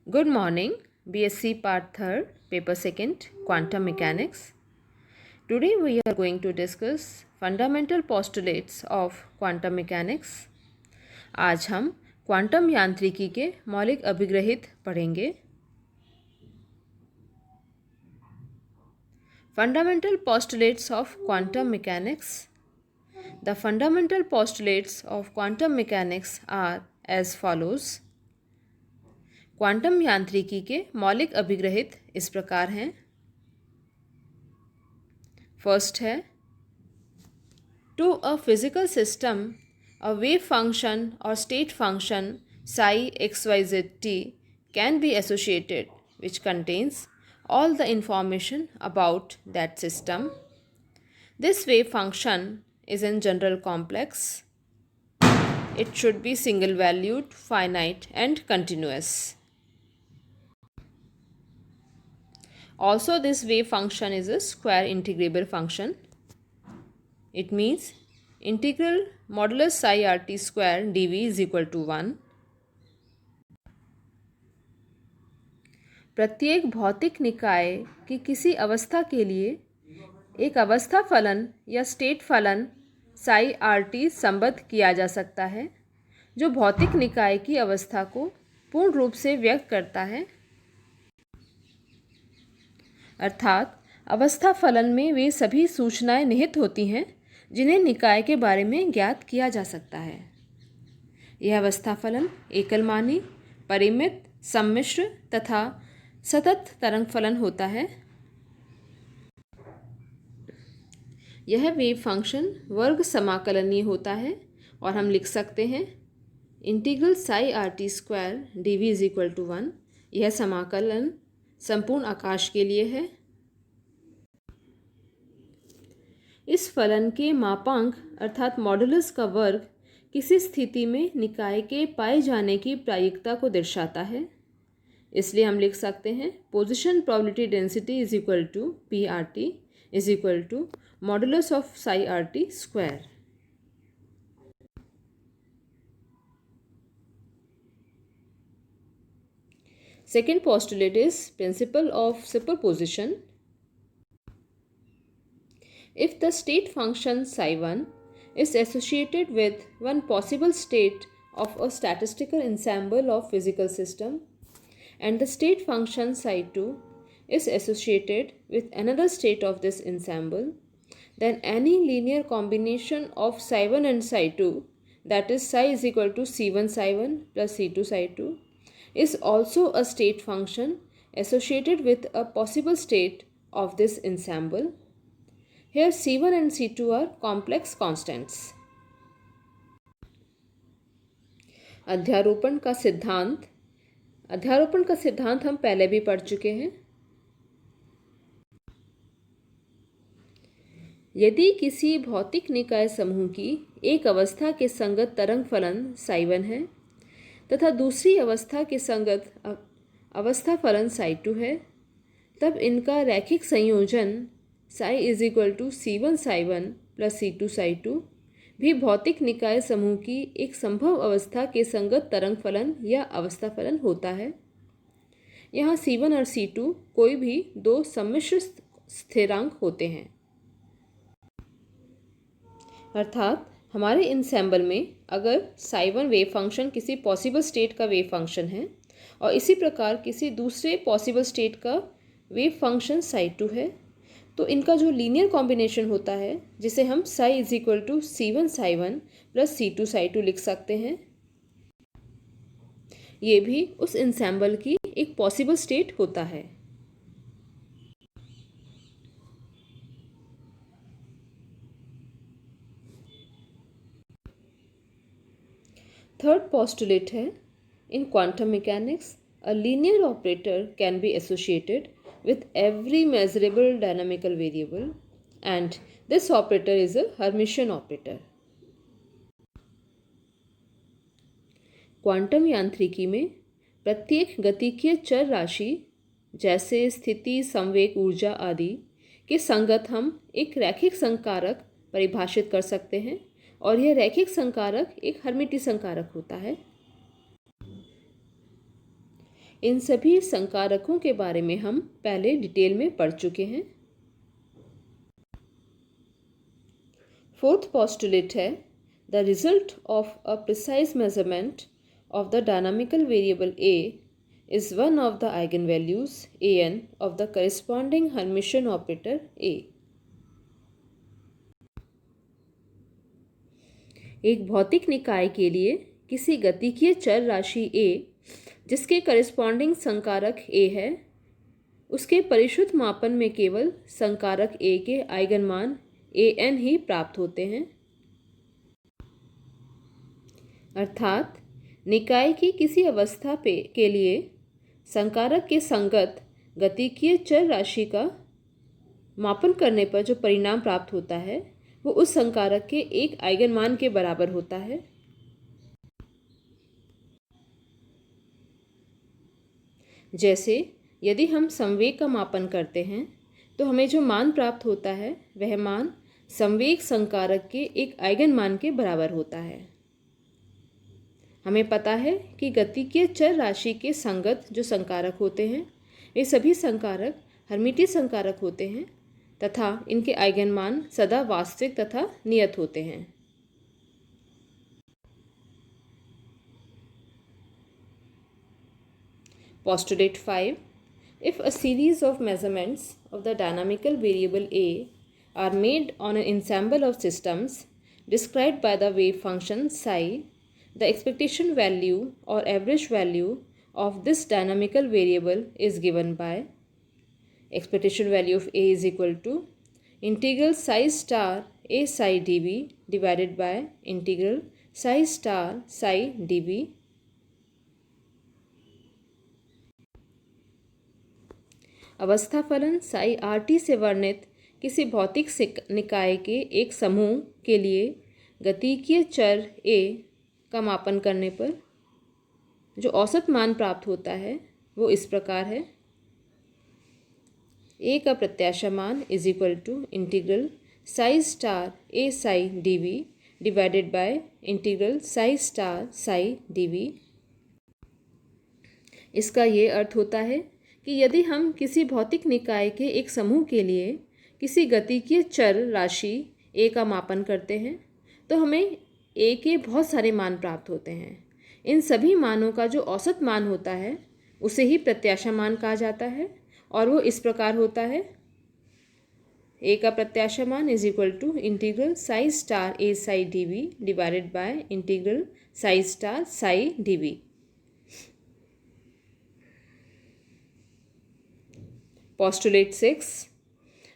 Good morning, BSc Part 3rd, Paper 2nd, Quantum Mechanics. Today we are going to discuss fundamental postulates of quantum mechanics. आज हम quantum यांत्रिकी के मौलिक अभिग्रहित पढ़ेंगे. Fundamental postulates of quantum mechanics. The fundamental postulates of quantum mechanics are as follows. Quantum यांत्रिकी के मौलिक अभिग्रहित इस प्रकार हैं. फर्स्ट है, to a physical system a wave function और state function psi xyzt can be associated which contains all the information about that system. This wave function is in general complex. It should be single valued, finite and continuous. Also, this wave function is a square integrable function. It means integral modulus psi rt square dv is equal to 1. प्रत्येक भौतिक निकाय की किसी अवस्था के लिए एक अवस्था फलन या स्टेट फलन psi rt संबद्ध किया जा सकता है जो भौतिक निकाय की अवस्था को पूर्ण रूप से व्यक्त करता है. अर्थात अवस्था फलन में वे सभी सूचनाएं निहित होती हैं जिन्हें निकाय के बारे में ज्ञात किया जा सकता है. यह अवस्था फलन एकलमानी, परिमित, सम्मिश्र तथा सतत तरंग फलन होता है. यह वेव फंक्शन वर्ग समाकलनीय होता है और हम लिख सकते हैं integral psi rt square dv is equal to 1. यह समाकलन संपूर्ण आकाश के लिए है. इस फलन के मापांक अर्थात मॉडुलस का वर्ग किसी स्थिति में निकाय के पाए जाने की प्रायिकता को दर्शाता है. इसलिए हम लिख सकते हैं position probability density is equal to P R T is equal to modulus of psi rt square. Second postulate is principle of superposition. If the state function psi1 is associated with one possible state of a statistical ensemble of physical system and the state function psi2 is associated with another state of this ensemble, then any linear combination of psi1 and psi2, that is psi is equal to c1 psi1 plus c2 psi2, is also a state function associated with a possible state of this ensemble. Here C1 and C2 are complex constants. अध्यारोपण का सिद्धांत हम पहले भी पढ़ चुके हैं. यदि किसी भौतिक निकाय समूह की एक अवस्था के संगत तरंग फलन psi1 है तथा दूसरी अवस्था के संगत अवस्था फलन psi2 है, तब इनका रैखिक संयोजन psi is equal to c1 psi1 plus c2 psi2 भी भौतिक निकाय समूह की एक संभव अवस्था के संगत तरंग फलन या अवस्था फलन होता है. यहाँ c1 और c2 कोई भी दो सम्मिश्र स्थिरांक होते हैं. अर्थात हमारे इंसेम्बल में अगर psi1 वेव फंक्शन किसी पॉसिबल स्टेट का वेव फंक्शन है और इसी प्रकार किसी दूसरे पॉसिबल स्टेट का वेव फंक्शन psi2 है, तो इनका जो लीनियर कॉम्बिनेशन होता है जिसे हम psi is equal to c1 psi1 plus c2 psi2 लिख सकते हैं, ये भी उस इंसेम्बल की एक पॉसिबल स्टेट होता है. थर्ड postulate है, in quantum mechanics a linear operator can be associated with every measurable dynamical variable and this operator is a Hermitian operator. Quantum यांत्रिकी में प्रत्येक गतिकीय चर राशि जैसे स्थिति, संवेग, ऊर्जा आदि के संगत हम एक रैखिक संकारक परिभाषित कर सकते हैं और यह रैखिक संकारक एक हर्मिटी संकारक होता है. इन सभी संकारकों के बारे में हम पहले डिटेल में पढ़ चुके हैं। फोर्थ पोस्टुलेट है, the result of a precise measurement of the dynamical variable a is one of the eigenvalues an of the corresponding Hermitian operator A। एक भौतिक निकाय के लिए किसी गतिकीय चर राशि a जिसके करेस्पॉन्डिंग संकारक a है, उसके परिशुद्ध मापन में केवल संकारक a के आइगन मान an ही प्राप्त होते हैं। अर्थात निकाय की किसी अवस्था के लिए संकारक के संगत गतिकीय चर राशि का मापन करने पर जो परिणाम प्राप्त होता है वो उस संकारक के एक आइगन मान के बराबर होता है। जैसे यदि हम संवेग का मापन करते हैं तो हमें जो मान प्राप्त होता है वह मान संवेग संकारक के एक आइगन मान के बराबर होता है। हमें पता है कि गतिकीय चर राशि के संगत जो संकारक होते हैं वे सभी संकारक हर्मिटियन संकारक होते हैं तथा इनके आइगन मान सदा वास्तविक तथा नियत होते हैं। Postulate 5. If a series of measurements of the dynamical variable A are made on an ensemble of systems described by the wave function psi, the expectation value or average value of this dynamical variable is given by expectation value of A is equal to integral psi star A psi dV divided by integral psi star psi dV। अवस्था फलन psi RT से वर्णित किसी भौतिक निकाय के एक समूह के लिए गतिकीय चर A का मापन करने पर जो औसत मान प्राप्त होता है वो इस प्रकार है। A का प्रत्याशा मान is equal to integral psi star A psi dV divided by integral psi star psi dV। इसका ये अर्थ होता है कि यदि हम किसी भौतिक निकाय के एक समूह के लिए किसी गतिकीय चर राशि A का मापन करते हैं तो हमें A के बहुत सारे मान प्राप्त होते हैं। इन सभी मानों का जो औसत मान होता है उसे ही प्रत्याशा मान कहा जाता है और वो इस प्रकार होता है। A का प्रत्याशा मान is equal to integral psi star A psi dV divided by integral psi star psi dV। Postulate 6.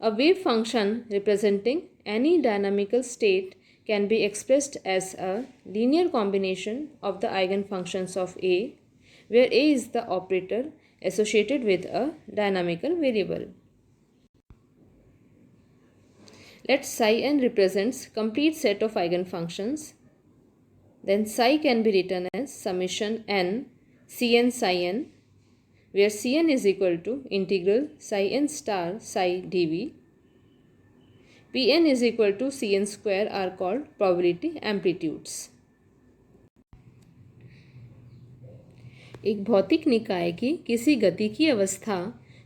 A wave function representing any dynamical state can be expressed as a linear combination of the eigenfunctions of A, where A is the operator associated with a dynamical variable. Let psi n represents complete set of eigenfunctions. Then psi can be written as summation n Cn psi n, where Cn is equal to integral psi n star psi dV. Pn is equal to Cn square are called probability amplitudes. एक भौतिक निकाय की किसी गतिकीय अवस्था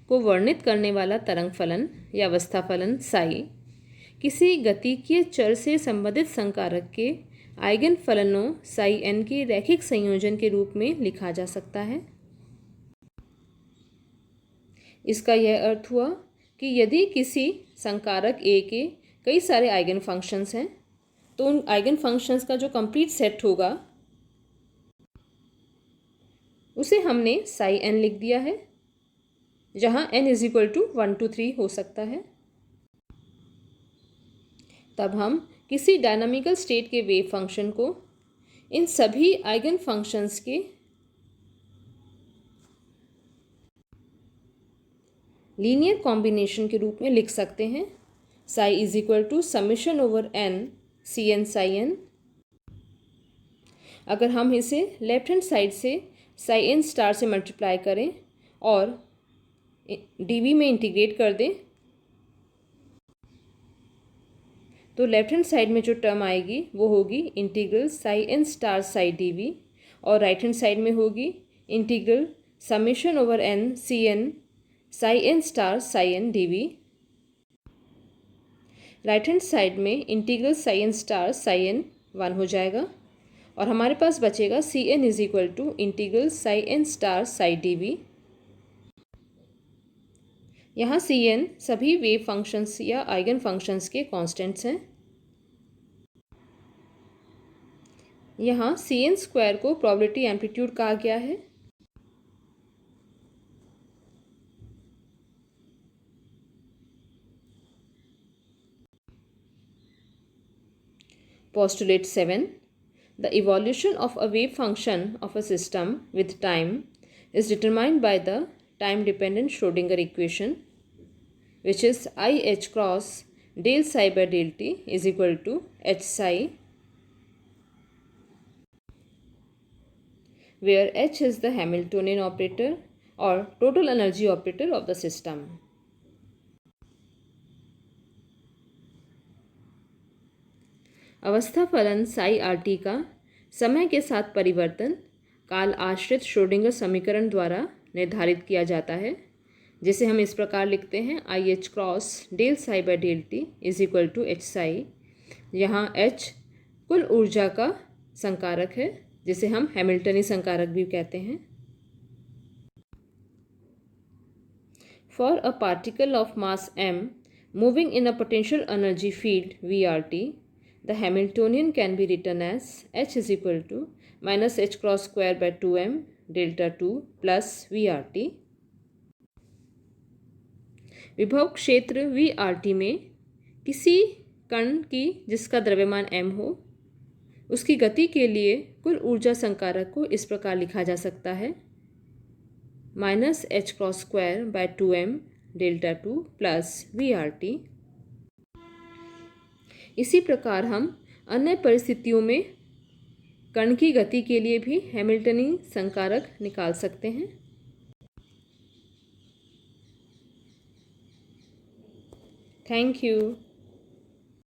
को वर्णित करने वाला तरंग फलन या अवस्था फलन psi किसी गतिकीय चर से संबंधित संकारक के आइगन फलनों psi n के रैखिक संयोजन के रूप में लिखा जा सकता है। इसका यह अर्थ हुआ कि यदि किसी संकारक A के कई सारे आइगन फंक्शंस हैं तो उन आइगन फंक्शंस का जो कंप्लीट सेट होगा उसे हमने psi n लिख दिया है, जहाँ n is equal to 1 to 3 हो सकता है। तब हम किसी डायनामिकल स्टेट के वेव फंक्शन को इन सभी आइगन फंक्शंस के लीनियर कॉम्बिनेशन के रूप में लिख सकते हैं। psi is equal to summation over n Cn psi n। अगर हम इसे लेफ्ट हैंड साइड से psi n स्टार से मल्टीप्लाई करें और dV में इंटीग्रेट कर दें तो लेफ्ट हैंड साइड में जो टर्म आएगी वो होगी integral psi n star psi dV और राइट हैंड साइड में होगी integral summation over n Cn psi n star psi n dV। Right hand side में integral psi n star psi n 1 हो जाएगा और हमारे पास बचेगा Cn is equal to integral psi n star psi dV। यहाँ Cn सभी wave functions या आइगन फंक्शंस के कांस्टेंट्स हैं। यहाँ Cn स्क्वायर को प्रोबेबिलिटी एम्पलीट्यूड कहा गया है। Postulate 7. The evolution of a wave function of a system with time is determined by the time-dependent Schrödinger equation, which is I h cross del psi by del t is equal to h psi, where h is the Hamiltonian operator or total energy operator of the system. अवस्था फलन psi r t का समय के साथ परिवर्तन काल आश्रित Schrodinger समीकरण द्वारा निर्धारित किया जाता है, जिसे हम इस प्रकार लिखते हैं I H cross del psi by del T is equal to H psi. यहाँ h कुल ऊर्जा का संकारक है, जिसे हम हैमिल्टनी संकारक भी कहते हैं। For a particle of mass m moving in a potential energy field VRT, the Hamiltonian can be written as h is equal to minus h cross square by 2m delta 2 plus VRT। विभव क्षेत्र VRT में किसी कण की जिसका द्रव्यमान m हो उसकी गति के लिए कुल ऊर्जा संकारक को इस प्रकार लिखा जा सकता है minus h cross square by 2m delta 2 plus VRT। इसी प्रकार हम अन्य परिस्थितियों में कण की गति के लिए भी हैमिल्टनी संकारक निकाल सकते हैं। Thank you.